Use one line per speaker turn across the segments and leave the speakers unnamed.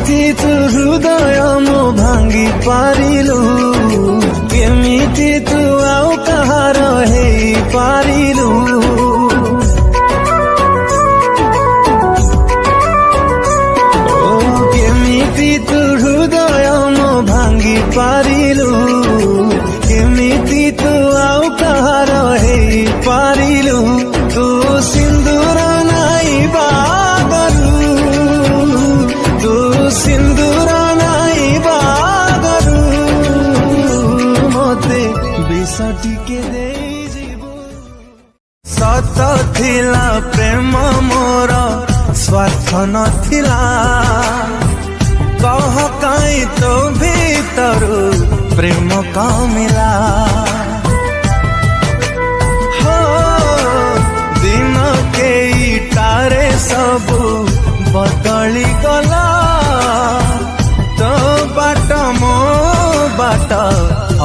केमिति तू हृदय मो भांगी पारिलु केमिति तू आउ कहार हे पारिलु केमिति तू हृदय मो भांगी पारिलु केमिति तू आउ कहार हे पारिलु तू सिंदूर नाई बागरू तू सिंदूर नाई बागरू मते विष टिके दे सत थिला प्रेम मोर स्वार्थ नथिला कह काई तो भीतरू प्रेम कमिला हो दिन के तारे सबू बदली गला तो बाट मो बाट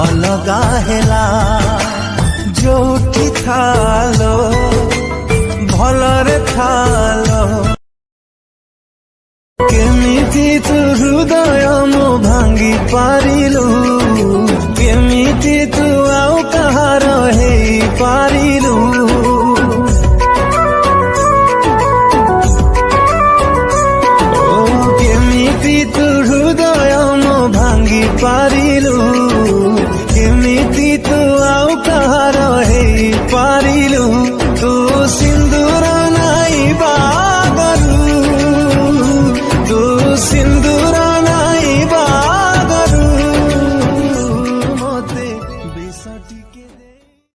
अलगा हेला जोठी थालो भलरे थालो केमिति तू हृदय मो भांगी पारिलु केमिति तू आउ कहार हे पारिलु केमिति तू हृदय मो भांगी पारिलु केमिति तू आउ कहार हे पारिलु।